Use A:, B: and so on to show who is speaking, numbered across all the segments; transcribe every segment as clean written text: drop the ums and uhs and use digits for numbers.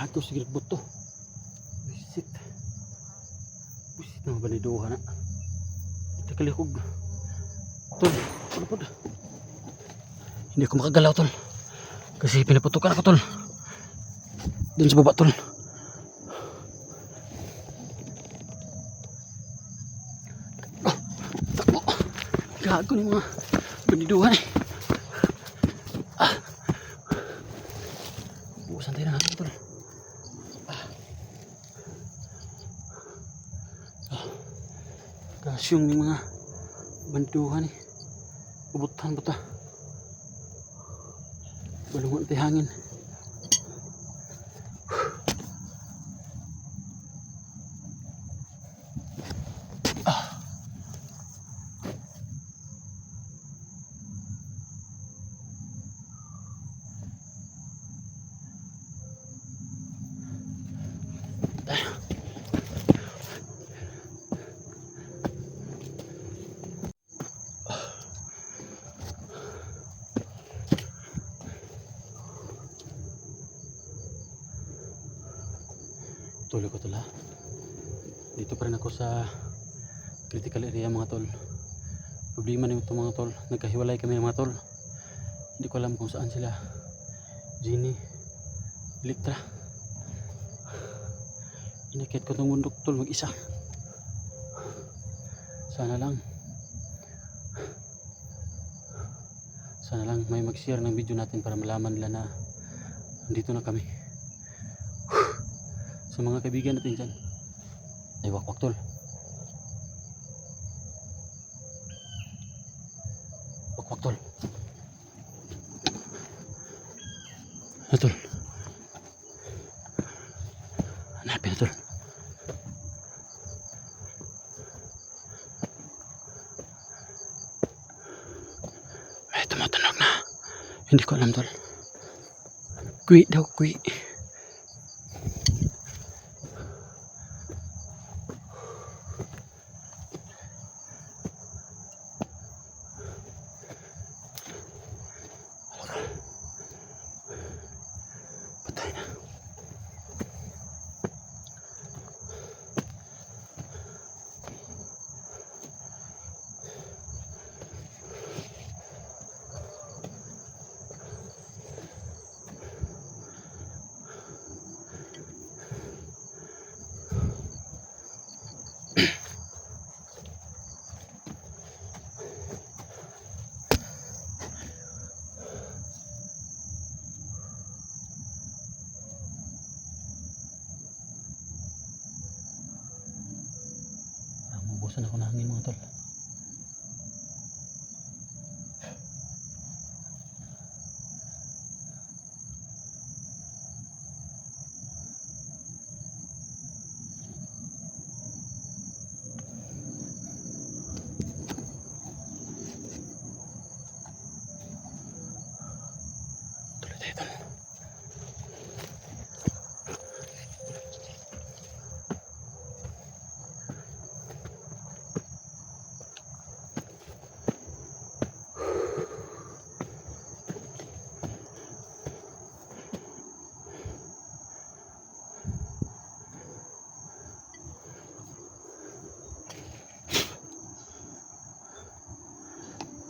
A: Gago sige buto. Busit. Busit na baniduha na. Ito kalihog. Tol, pud. Hindi ako makagalaw tol. Kasi pinaputukan ako tol. Doon sa baba tol. Takbo. Gago ni mga baniduha eh. Buusan tayo na tol. Gasyong ni mga banduhan eh. Ubutan ba ta? Balungan tayo hangin. Tuloy ko tol ha. Dito pa rin ako sa critical area mga tol. Problema na ito mga tol. Nagkahiwalay kami mga tol. Hindi ko alam kung saan sila. Jenny, Electra. Inakit ko itong bundok tol mag-isa. Sana lang may mag-share ng video natin para malaman nila na nandito na kami. Sa mga kaibigan natin dyan. Ay wakwak tol. Wakwak tol. Ano tol? Hanapin na tol. May tumatunog na. Hindi ko alam tol. Kui daw, kui. Patay na. Mabusan ako ng hangin mga tol. Tuloy tayo tol.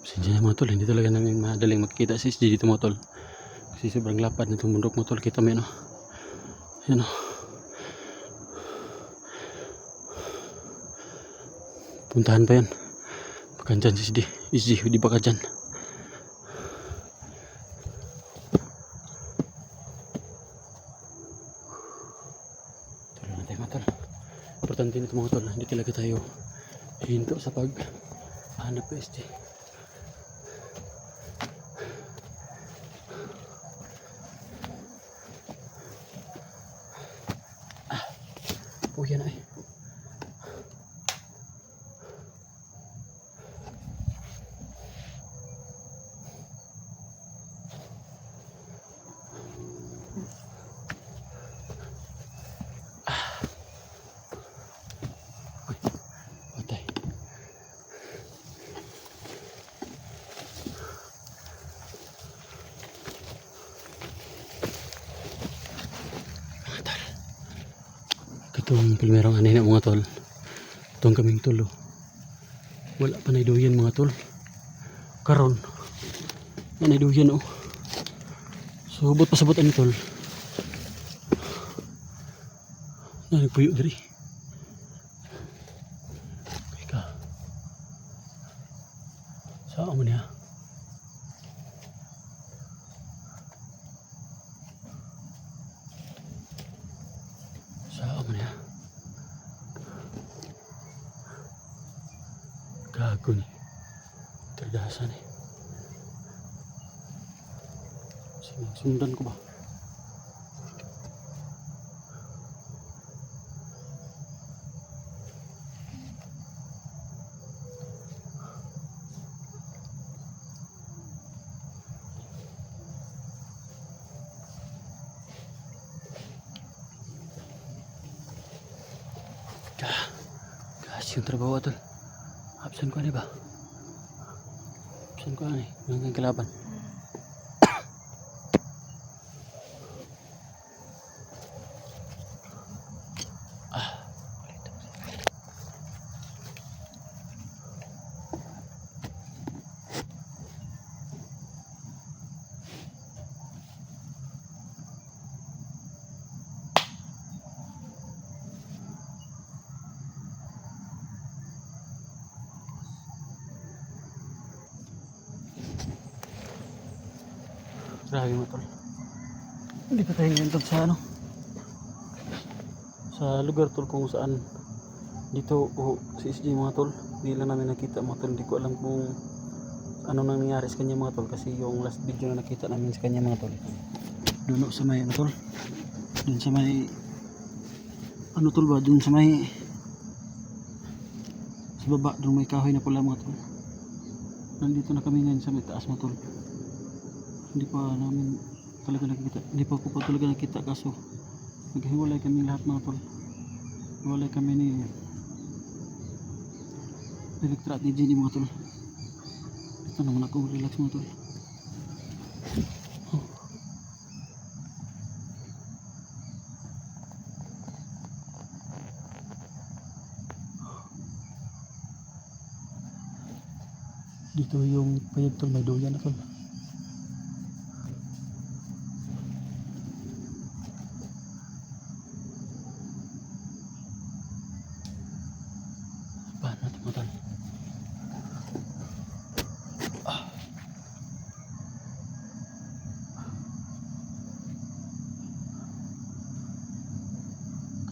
A: Pasensya na mga tol, hindi talaga namin madaling makikita si SG dito mga tol. Kasi sobrang lapad na itong bundok mga tol. Kita mo yun o. Yan o. Puntahan pa yan. Baka dyan si SG, di baka dyan. Tuloy na tayo mga tol. Importante na ito mga tol. Hindi talaga tayo hinto sa paghanap ng SG. Oh yan ay. Uy, patay. Itong primerong ani na mga tol. Itong kaming tulo. Wala pa na iduyan mga tol. Karon. Yan iduyan oh. So hubot pa sabot ani tol. Yan nagpuyo diri. Ika. Saan mo niya? Saan mo niya? Gago ni. Terdasan eh. Sige, sundan ko ba? Kasi yung trabaho tol. Absent ko ba? Absent ko yung kalaban. Grabe mo tol. Hindi pa tayo ngayon tol sa ano. Sa lugar tol kung saan dito si SJ mga tol. Hindi lang namin nakita mga tol. Hindi ko alam kung ano nang nangyari sa kanya mga tol. Kasi yung last video na nakita namin sa kanya mga tol. Doon sa may ano tol. Doon sa may ano tol ba? Doon sa may sa baba. Doon may kahoy na pula mga tol. Nandito na kami ngayon sa may taas mga tol. Hindi pa namin talaga nakikita. Hindi pa ko pa talaga nakita kaso naghiwalay kami lahat mga tol. Hiwalay kami ni Electra at ni Jenny mga tol. Ito naman ako relax mga tol. Dito yung payag tol, may duyan na tol. Paano natin mo tol?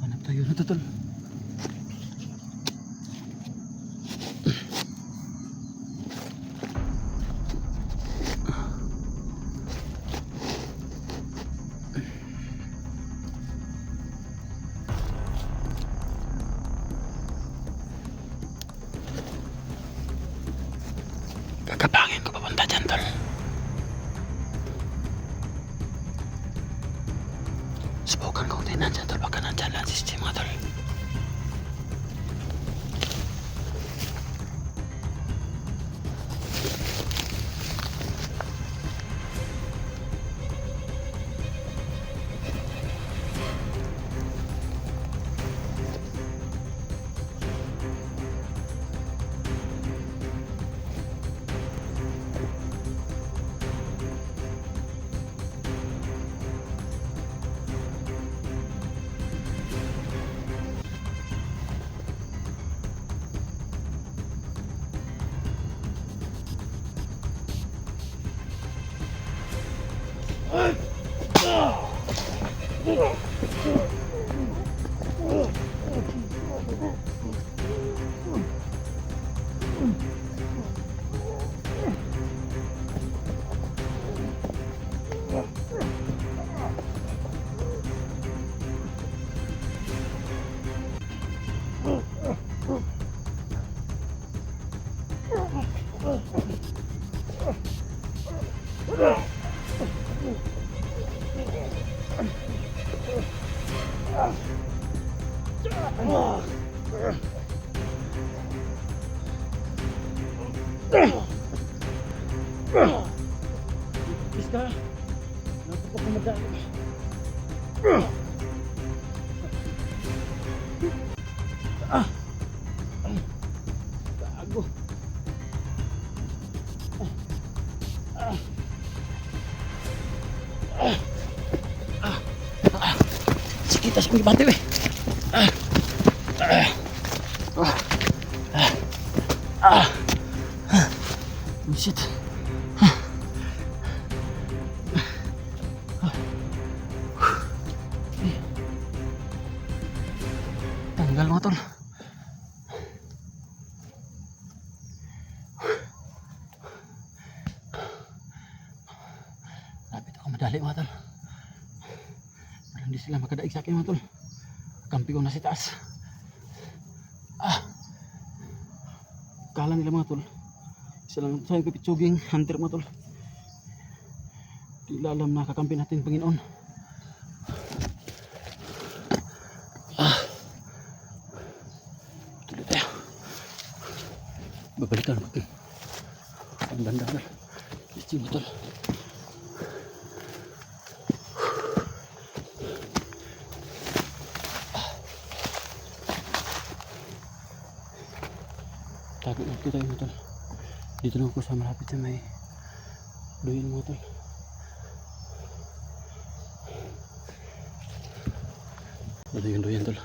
A: Kanap tayo na to tol. Kakapangin ko papunta dyan tol. Subukan ko kung di nandyan tol. Baka nandyan lang si SJ mga tol. Pista. Napapakamadali. Go. Sakit sa mga bati, weh. Shit. Tanggal mga tol. Lapit ako madali mga tol. Para hindi sila makadaig sa akin mga tol. Kampi ko na sa taas. Kala nila mga tol, silang sayang pipitsuging hunter mga tol. Di alam na kakampi natin Panginoon. Tuloy tayo. Babalikan natin. Ang dandan. Ito mga tol. Tago na tayo mga tol. Dito lang ako sa malapit sa may duyin mga tol. Duyin tol. Yan tol.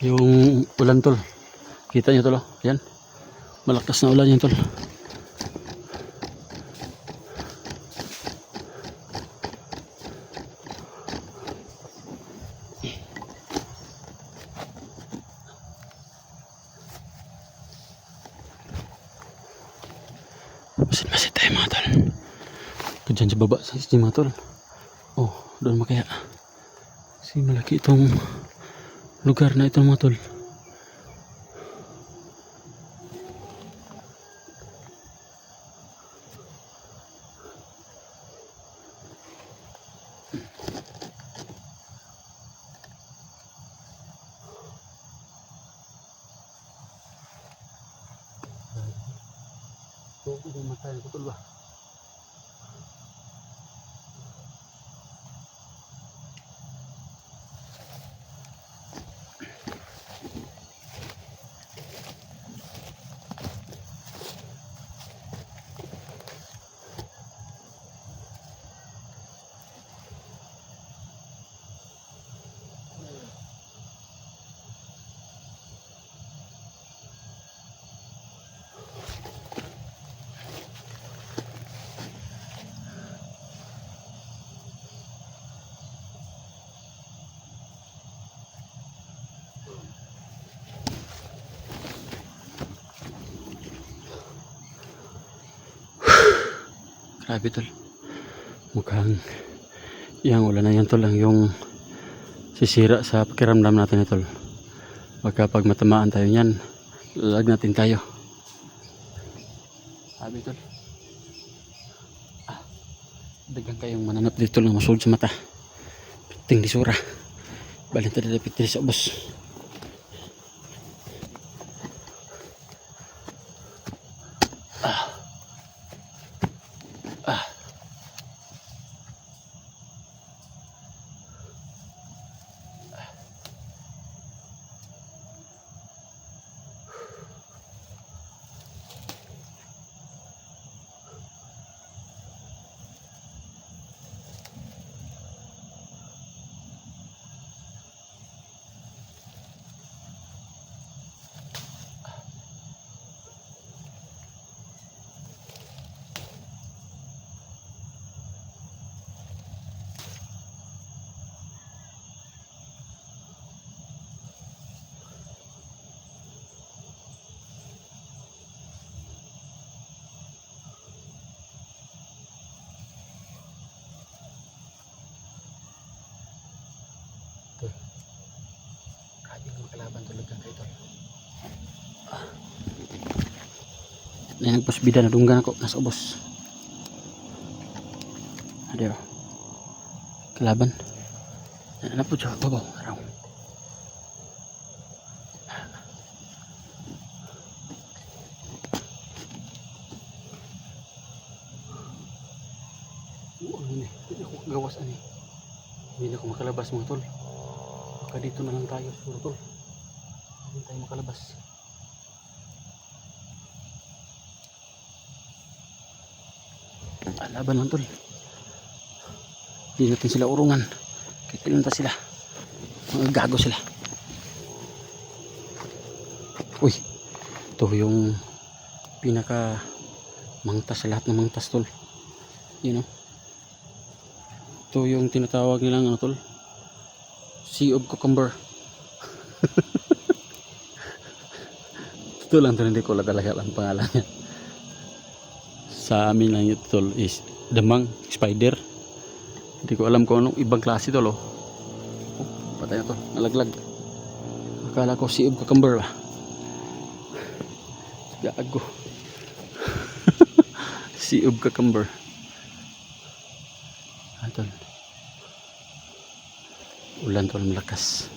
A: Yung ulan tol. Kita nyo tol. Yan. Malakas na ulan yan tol. Masin tayo mga tol. Diyan sa baba sa mga tol. Oh, doon makaya. Kasi malaki itong lugar na ito mga tol. Huwag matay ko tol ba? Grabe tol. Mukhang yang ulan na yan tol lang yung sisira sa pakiramdam natin tol. Baka pag matamaan tayo yan, lalag natin tayo. Grabe tol. Dagang kayong mananap dito lang masud sa mata. Piting disura. Balita dito piting sa ubos. Kalaban tulog kang kayo tol. Nagpasbida na dunggan ako nasa ubos. Adio. Kalaban. Ano po siya? Babaw. Araw. gawas ani. Hindi na ako makalabas mga tol. Baka dito na lang tayo siguro tol. Hindi tayo makalabas. Laban lang tol. Hindi natin sila urungan. Kikilinta sila. Mga gago sila. Uy. Ito yung pinaka mangtas sa lahat ng mangtas tol. You know. Ito yung tinatawag nilang ano tol. Sea of Cucumber. Ito lang tol, hindi ko talaga ang pangalan niya. Sa amin lang ito tol is damang spider. Hindi ko alam kung anong ibang klase tol oh. Patay na to, nalaglag. Akala ko Sea of Cucumber ba. Gago. Sea of Cucumber. Tol. Ulan tol malakas.